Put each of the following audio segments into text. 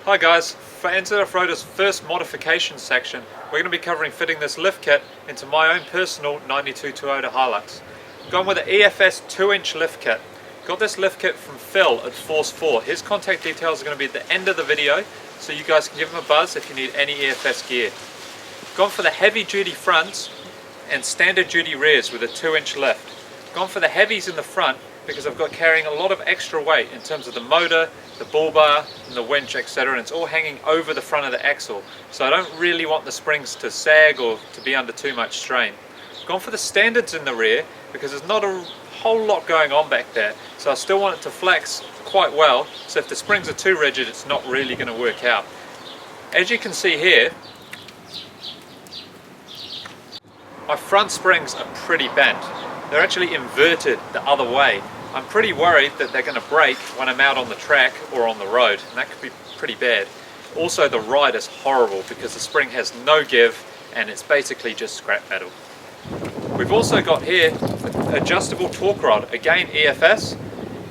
Hi guys, for Enzo Offroader's first modification section, we're going to be covering fitting this lift kit into my own personal 92 Toyota Hilux. Gone with an EFS 2-inch lift kit. Got this lift kit from Phil at Force 4. His contact details are going to be at the end of the video, so you guys can give him a buzz if you need any EFS gear. Gone for the heavy duty fronts and standard duty rears with a 2-inch lift. Gone for the heavies in the front because I've got carrying a lot of extra weight in terms of the motor, the bull bar and the winch, etc., and it's all hanging over the front of the axle, so I don't really want the springs to sag or to be under too much strain. Gone for the standards in the rear because there's not a whole lot going on back there, so I still want it to flex quite well, so if the springs are too rigid it's not really going to work out. As you can see here, my front springs are pretty bent. They're actually inverted the other way. I'm pretty worried that they're going to break when I'm out on the track or on the road, and that could be pretty bad. Also, the ride is horrible because the spring has no give and it's basically just scrap metal. We've also got here adjustable torque rod, again EFS,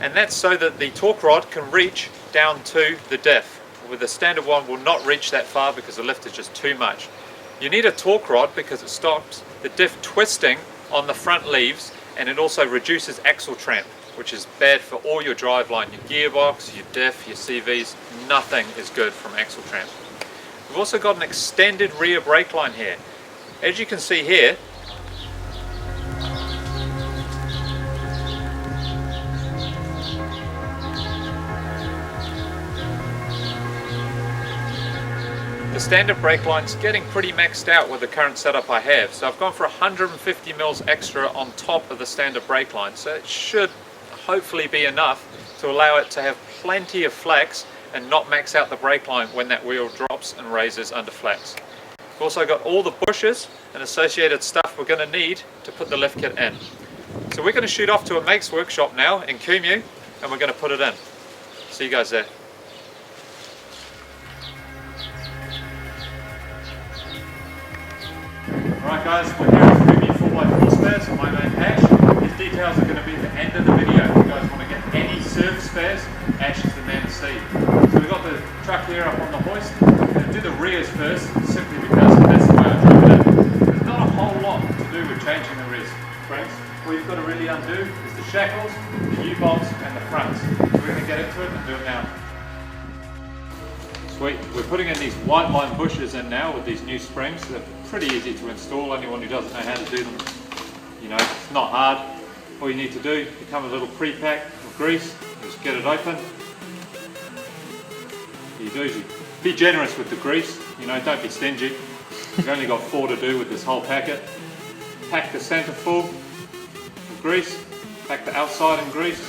and that's so that the torque rod can reach down to the diff. With the standard one will not reach that far because the lift is just too much. You need a torque rod because it stops the diff twisting on the front leaves, and it also reduces axle tramp, which is bad for all your driveline, your gearbox, your diff, your CVs. Nothing is good from axle tramp. We've also got an extended rear brake line here. As you can see here, the standard brake line's getting pretty maxed out with the current setup I have, so I've gone for 150 mils extra on top of the standard brake line, so it should hopefully be enough to allow it to have plenty of flex and not max out the brake line when that wheel drops and raises under flex. We've also got all the bushes and associated stuff we're going to need to put the lift kit in. So we're going to shoot off to a mate's workshop now in Kumu and we're going to put it in. See you guys there. Alright guys, we're here at Kumu 4x4 spares, my name Ash. His details are going to be at the end of the video. If you guys want to get any service spares, Ash is the man to see. So we've got the truck here up on the hoist. I'm going to do the rears first, simply because that's the way I drove it in. There's not a whole lot to do with changing the rears springs. What you've got to really undo is the shackles, the U-bolts and the fronts. So we're going to get into it and do it now. Sweet. We're putting in these white line bushes in now with these new springs. They're pretty easy to install. Anyone who doesn't know how to do them, you know, it's not hard. All you need to do, you come with a little pre-pack of grease, just get it open. You do is you be generous with the grease, you know, don't be stingy. You've only got 4 to do with this whole packet. Pack the centre full of grease, pack the outside in grease,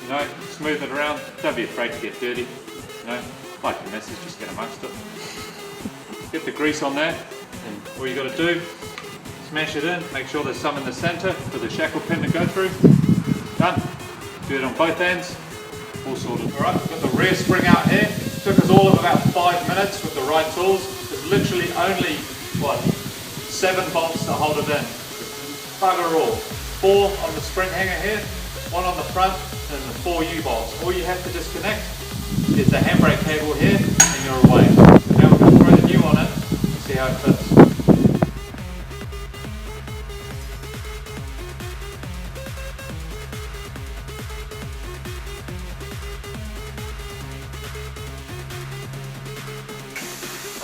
you know, smooth it around. Don't be afraid to get dirty, you know. Like your message, just get amongst it. Get the grease on there, and all you got to do, smash it in, make sure there's some in the centre for the shackle pin to go through. Done. Do it on both ends, all sorted. Alright, we've got the rear spring out here. Took us all of about 5 minutes with the right tools. There's literally only, 7 bolts to hold it in. Bugger all. 4 on the spring hanger here, 1 on the front, and the 4 U-bolts. All you have to disconnect is the handbrake cable here and you're away. So now we're going to throw the new on it and see how it fits.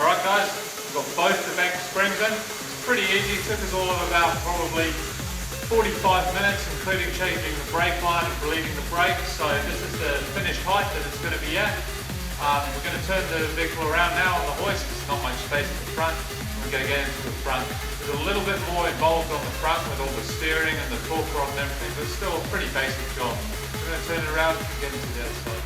Alright guys, we've got both the back springs in. It's pretty easy, it took us all of about probably 45 minutes, including changing the brake line and relieving the brake. So this is the finished height that it's going to be at. We're going to turn the vehicle around now on the hoist. There's not much space at the front. We're going to get into the front. There's a little bit more involved on the front with all the steering and the torque rod and everything, but it's still a pretty basic job. We're going to turn it around and get into the other side.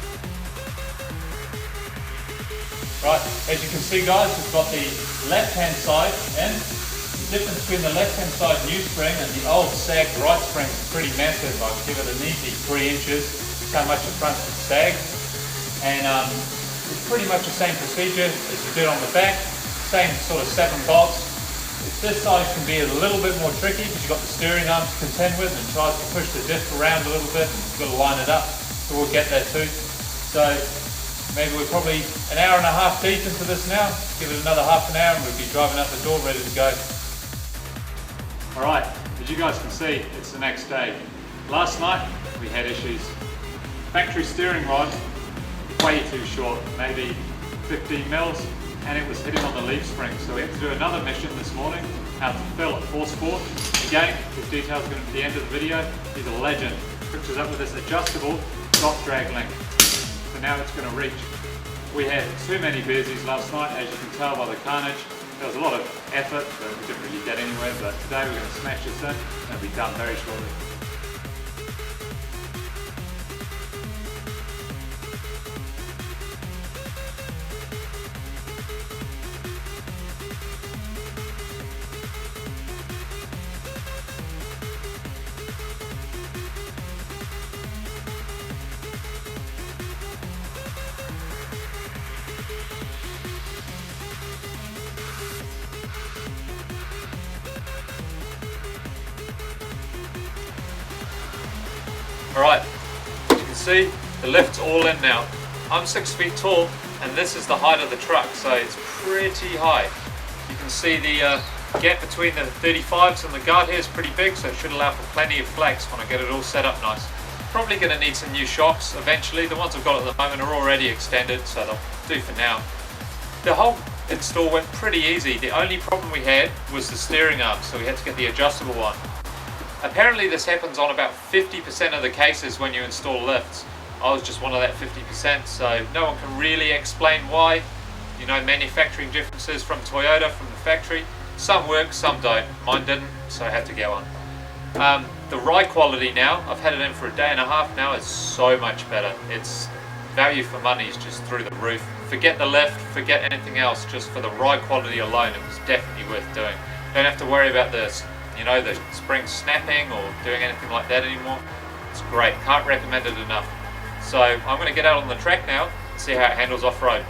Right, as you can see guys, we've got the left-hand side in. The difference between the left-hand side new spring and the old sagged right spring is pretty massive. I'd give it an easy 3 inches. That's how much the front is sagged. And it's pretty much the same procedure as you did on the back. Same sort of 7 bolts. This side can be a little bit more tricky because you've got the steering arm to contend with and tries to push the diff around a little bit and you've got to line it up. So we'll get there too. So Maybe we're probably an hour and a half deep into this now. Give it another half an hour and we'll be driving out the door ready to go. Alright, as you guys can see, it's the next day. Last night we had issues. Factory steering rod, way too short, maybe 15 mils, and it was hitting on the leaf spring. So we had to do another mission this morning out to Phil at Force Sport. Again, his details are going to be at the end of the video. He's a legend. Hooks us up with this adjustable drop drag link. So now it's going to reach. We had too many bearsies last night, as you can tell by the carnage. There was a lot of effort, but we didn't really get anywhere. But today we're going to smash this in, and it'll be done very shortly. Alright, as you can see, the lift's all in now. I'm 6 feet tall, and this is the height of the truck, so it's pretty high. You can see the gap between the 35s and the guard here is pretty big, so it should allow for plenty of flex when I get it all set up nice. Probably going to need some new shocks eventually. The ones I've got at the moment are already extended, so they'll do for now. The whole install went pretty easy. The only problem we had was the steering arm, so we had to get the adjustable one. Apparently this happens on about 50% of the cases when you install lifts. I was just one of that 50%, so no one can really explain why. You know, manufacturing differences from Toyota, from the factory. Some work, some don't. Mine didn't, so I had to get one. The ride quality now, I've had it in for a day and a half now, is so much better. It's value for money is just through the roof. Forget the lift, forget anything else, just for the ride quality alone, it was definitely worth doing. Don't have to worry about this. You know, the spring snapping or doing anything like that anymore. It's great, can't recommend it enough. So I'm going to get out on the track now and see how it handles off-road.